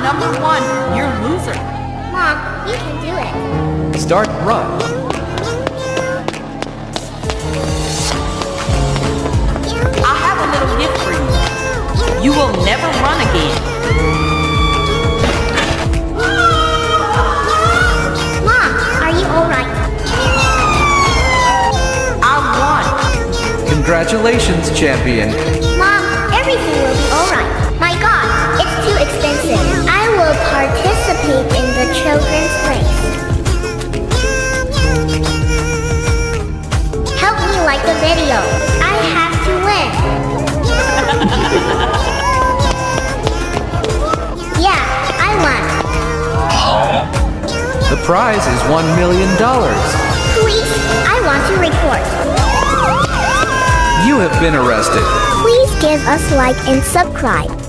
number one. You're loser. Mom, you can do it. Start run. I have a little gift for you. You will never run again. Mom, are you alright? I won. Congratulations, champion. Mom, everything will be alright. My God, it's too expensive. I will participate in the children's race. Help me like the video. I have to win. Yeah, I won. The prize is $1 million. Please, I want to report. You have been arrested. Please give us like and subscribe.